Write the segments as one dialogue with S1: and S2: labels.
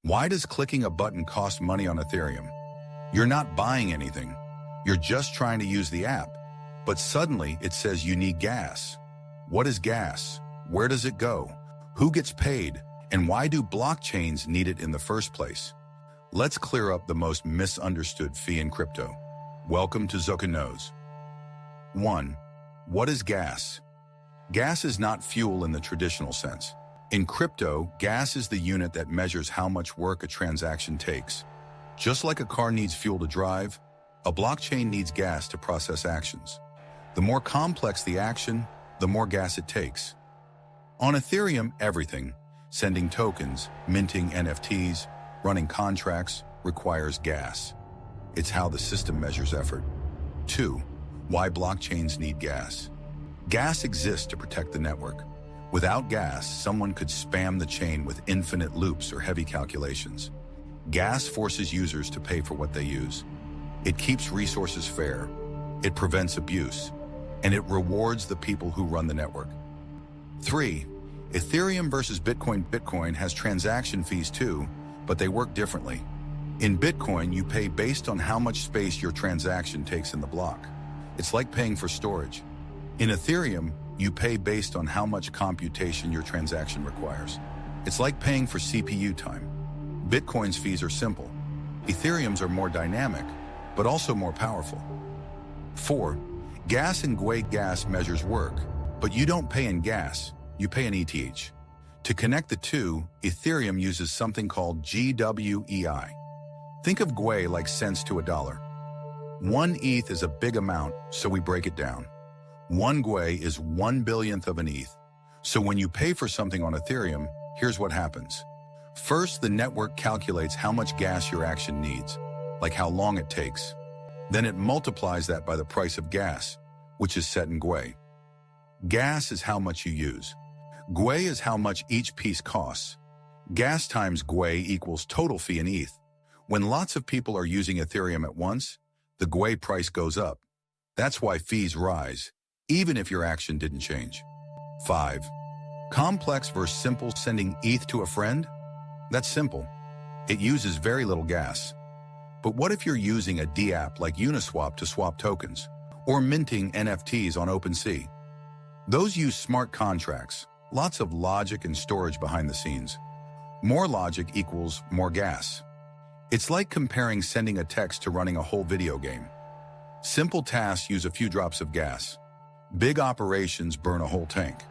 S1: Why does clicking a button cost money on Ethereum? You're not buying anything. You're just trying to use the app. But suddenly it says you need gas. What is gas? Where does it go? Who gets paid? And why do blockchains need it in the first place? Let's clear up the most misunderstood fee in crypto. Welcome to Zukkun Knows. 1. What is gas? Gas is not fuel in the traditional sense. In crypto, gas is the unit that measures how much work a transaction takes. Just like a car needs fuel to drive, a blockchain needs gas to process actions. The more complex the action, the more gas it takes. On Ethereum, everything, sending tokens, minting NFTs, running contracts, requires gas. It's how the system measures effort. 2. Why blockchains need gas. Gas exists to protect the network. Without gas, someone could spam the chain with infinite loops or heavy calculations. Gas forces users to pay for what they use. It keeps resources fair. It prevents abuse. And it rewards the people who run the network. 3. Ethereum versus Bitcoin. Bitcoin has transaction fees too, but they work differently. In Bitcoin, you pay based on how much space your transaction takes in the block. It's like paying for storage. In Ethereum, you pay based on how much computation your transaction requires. It's like paying for CPU time. Bitcoin's fees are simple. Ethereum's are more dynamic, but also more powerful. 4. Gas and GUI. Gas measures work, but you don't pay in gas, you pay in ETH. To connect the two, Ethereum uses something called GWEI. Think of GUI like cents to a dollar. 1 ETH is a big amount, so we break it down. 1 GUI is 1/1000th of an ETH. So when you pay for something on Ethereum, here's what happens. First, the network calculates how much gas your action needs, like how long it takes. Then it multiplies that by the price of gas, which is set in GUI. Gas is how much you use. GUI is how much each piece costs. Gas times GUI equals total fee in ETH. When lots of people are using Ethereum at once, the GUI price goes up. That's why fees rise, even if your action didn't change. 5. Complex versus simple. Sending ETH to a friend? That's simple. It uses very little gas. But what if you're using a DApp like Uniswap to swap tokens, or minting NFTs on OpenSea? Those use smart contracts, lots of logic and storage behind the scenes. More logic equals more gas. It's like comparing sending a text to running a whole video game. Simple tasks use a few drops of gas. Big operations burn a whole tank.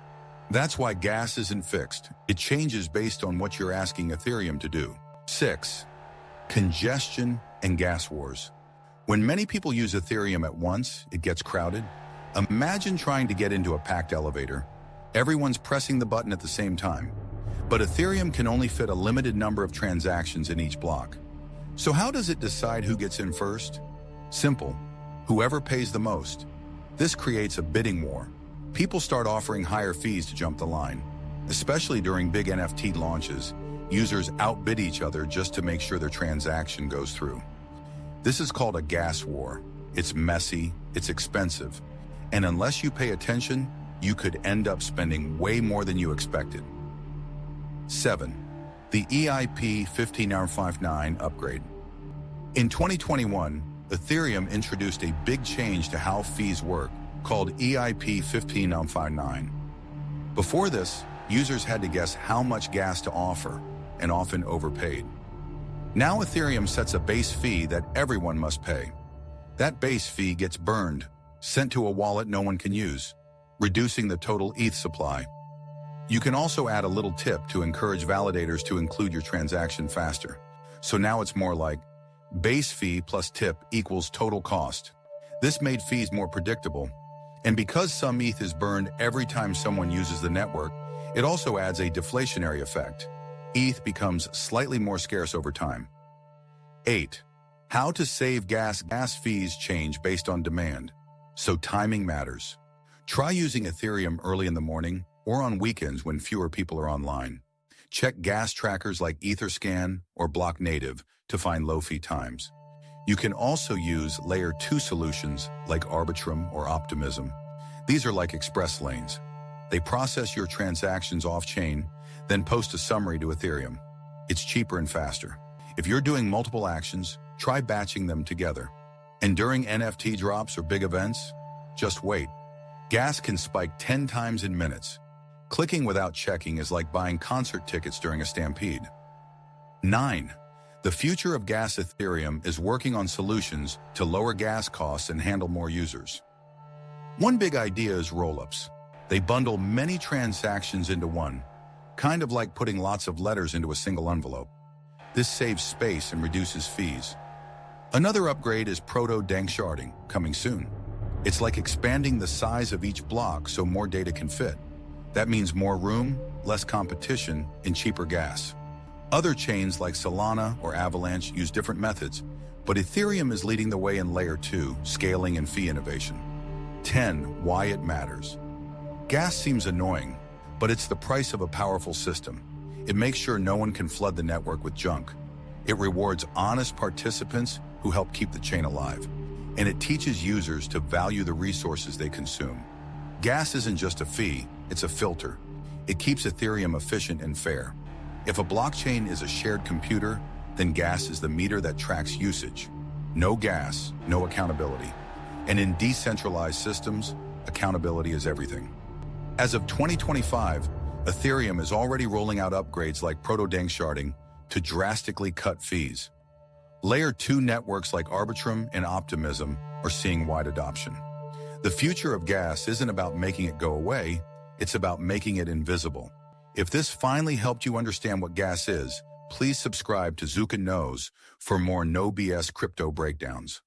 S1: That's why gas isn't fixed. It changes based on what you're asking Ethereum to do. 6. Congestion and gas wars. When many people use Ethereum at once, it gets crowded. Imagine trying to get into a packed elevator. Everyone's pressing the button at the same time. But Ethereum can only fit a limited number of transactions in each block. So how does it decide who gets in first? Simple. Whoever pays the most. This creates a bidding war. People start offering higher fees to jump the line. Especially during big NFT launches, users outbid each other just to make sure their transaction goes through. This is called a gas war. It's messy, it's expensive, and unless you pay attention, you could end up spending way more than you expected. 7. The EIP 15059 upgrade. In 2021, Ethereum introduced a big change to how fees work, called EIP 15059. Before this, users had to guess how much gas to offer, and often overpaid. Now Ethereum sets a base fee that everyone must pay. That base fee gets burned, sent to a wallet no one can use, reducing the total ETH supply. You can also add a little tip to encourage validators to include your transaction faster. So now it's more like base fee plus tip equals total cost. This made fees more predictable. And because some ETH is burned every time someone uses the network, it also adds a deflationary effect. ETH becomes slightly more scarce over time. 8. How to save gas. Gas fees change based on demand, so timing matters. Try using Ethereum early in the morning or on weekends when fewer people are online. Check gas trackers like Etherscan or Block Native to find low-fee times. You can also use Layer 2 solutions like Arbitrum or Optimism. These are like express lanes. They process your transactions off-chain, then post a summary to Ethereum. It's cheaper and faster. If you're doing multiple actions, try batching them together. And during NFT drops or big events, just wait. Gas can spike 10 times in minutes. Clicking without checking is like buying concert tickets during a stampede. 9. The future of gas. Ethereum is working on solutions to lower gas costs and handle more users. One big idea is rollups. They bundle many transactions into one, kind of like putting lots of letters into a single envelope. This saves space and reduces fees. Another upgrade is proto-danksharding, coming soon. It's like expanding the size of each block so more data can fit. That means more room, less competition, and cheaper gas. Other chains like Solana or Avalanche use different methods, but Ethereum is leading the way in Layer 2, scaling and fee innovation. 10. Why it matters. Gas seems annoying, but it's the price of a powerful system. It makes sure no one can flood the network with junk. It rewards honest participants who help keep the chain alive. And it teaches users to value the resources they consume. Gas isn't just a fee, it's a filter. It keeps Ethereum efficient and fair. If a blockchain is a shared computer, then gas is the meter that tracks usage. No gas, no accountability. And in decentralized systems, accountability is everything. As of 2025, Ethereum is already rolling out upgrades like proto-danksharding to drastically cut fees. Layer 2 networks like Arbitrum and Optimism are seeing wide adoption. The future of gas isn't about making it go away, it's about making it invisible. If this finally helped you understand what gas is, please subscribe to Zukkun Knows for more no BS crypto breakdowns.